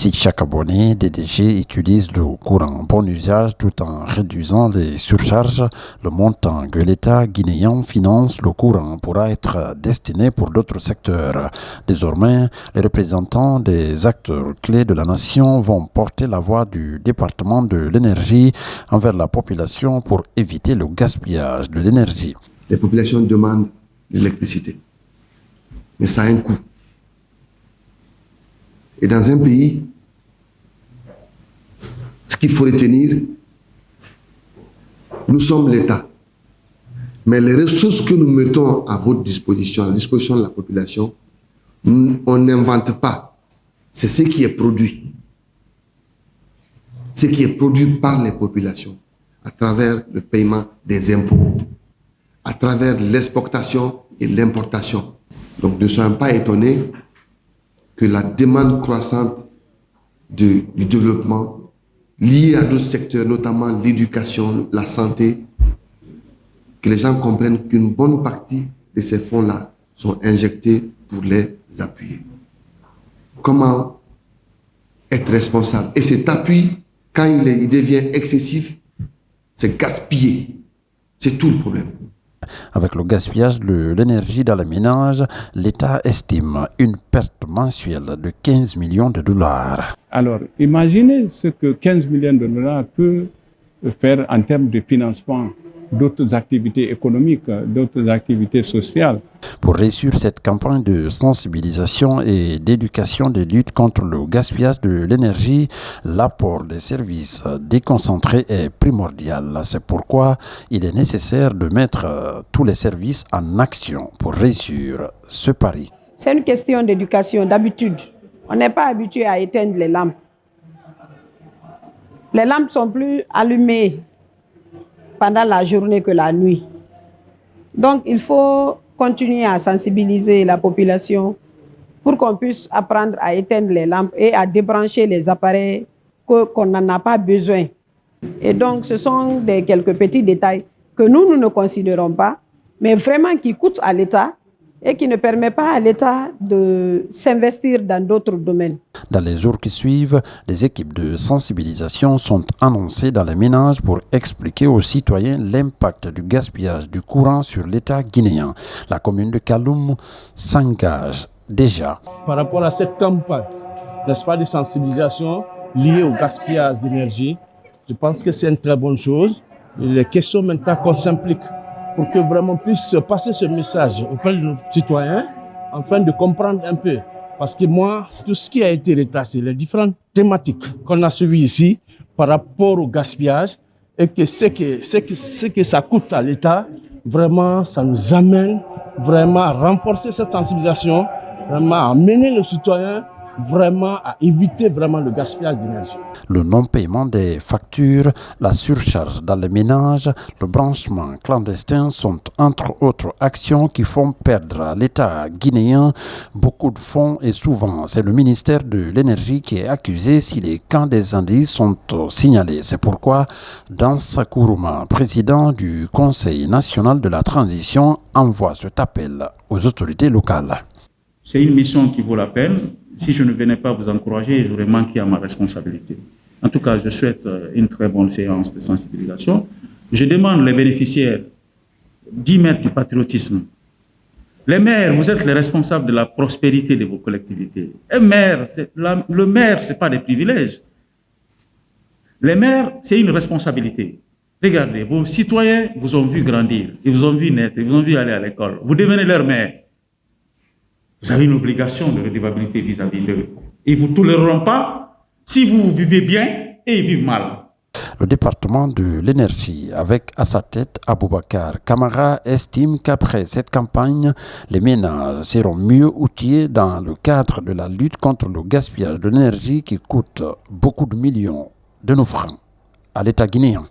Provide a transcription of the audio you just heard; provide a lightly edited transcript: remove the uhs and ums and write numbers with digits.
Si chaque abonné DDG utilise le courant en bon usage tout en réduisant les surcharges, le montant que l'État guinéen finance le courant pourra être destiné pour d'autres secteurs. Désormais, les représentants des acteurs clés de la nation vont porter la voix du département de l'énergie envers la population pour éviter le gaspillage de l'énergie. Les populations demandent l'électricité, mais ça a un coût. Et dans un pays, ce qu'il faut retenir, nous sommes l'État. Mais les ressources que nous mettons à votre disposition, à la disposition de la population, on n'invente pas. C'est ce qui est produit. Ce qui est produit par les populations, à travers le paiement des impôts, à travers l'exportation et l'importation. Donc ne soyons pas étonnés que la demande croissante du développement liée à d'autres secteurs, notamment l'éducation, la santé, que les gens comprennent qu'une bonne partie de ces fonds-là sont injectés pour les appuyer. Comment être responsable? Et cet appui, quand il devient excessif, c'est gaspillé. C'est tout le problème. Avec le gaspillage de l'énergie dans les ménages, l'État estime une perte mensuelle de 15 millions de dollars. Alors, imaginez ce que 15 millions de dollars peut faire en termes de financement d'autres activités économiques, d'autres activités sociales. Pour réussir cette campagne de sensibilisation et d'éducation de lutte contre le gaspillage de l'énergie, l'apport des services déconcentrés est primordial. C'est pourquoi il est nécessaire de mettre tous les services en action pour réussir ce pari. C'est une question d'éducation, d'habitude. On n'est pas habitué à éteindre les lampes. Les lampes sont plus allumées pendant la journée que la nuit. Donc, il faut continuer à sensibiliser la population pour qu'on puisse apprendre à éteindre les lampes et à débrancher les appareils qu'on n'en a pas besoin. Et donc, ce sont quelques petits détails que nous ne considérons pas, mais vraiment qui coûtent à l'État et qui ne permet pas à l'État de s'investir dans d'autres domaines. Dans les jours qui suivent, les équipes de sensibilisation sont annoncées dans les ménages pour expliquer aux citoyens l'impact du gaspillage du courant sur l'État guinéen. La commune de Kaloum s'engage déjà. Par rapport à cette campagne, n'est-ce pas, de sensibilisation liée au gaspillage d'énergie, je pense que c'est une très bonne chose. Il est question maintenant qu'on s'implique pour que vraiment puisse passer ce message auprès de nos citoyens, afin de comprendre un peu. Parce que moi, tout ce qui a été retracé, les différentes thématiques qu'on a suivies ici par rapport au gaspillage, et que ce que ça coûte à l'État, vraiment, ça nous amène vraiment à renforcer cette sensibilisation, vraiment à amener le citoyen vraiment à éviter vraiment le gaspillage d'énergie. Le non-paiement des factures, la surcharge dans les ménages, le branchement clandestin sont entre autres actions qui font perdre à l'État guinéen beaucoup de fonds et souvent c'est le ministère de l'énergie qui est accusé si les camps des indices sont signalés. C'est pourquoi Dansa Kourouma, président du Conseil national de la transition, envoie cet appel aux autorités locales. C'est une mission qui vaut la peine. Si je ne venais pas vous encourager, j'aurais manqué à ma responsabilité. En tout cas, je souhaite une très bonne séance de sensibilisation. Je demande les bénéficiaires d'y mettre du patriotisme. Les maires, vous êtes les responsables de la prospérité de vos collectivités. Un maire, le maire, ce n'est pas des privilèges. Les maires, c'est une responsabilité. Regardez, vos citoyens vous ont vu grandir, ils vous ont vu naître, ils vous ont vu aller à l'école. Vous devenez leur maire. Vous avez une obligation de redevabilité vis-à-vis d'eux. Ils ne vous toléreront pas si vous vivez bien et ils vivent mal. Le département de l'énergie, avec à sa tête Aboubakar Kamara, estime qu'après cette campagne, les ménages seront mieux outillés dans le cadre de la lutte contre le gaspillage de l'énergie qui coûte beaucoup de millions de nos francs à l'État guinéen.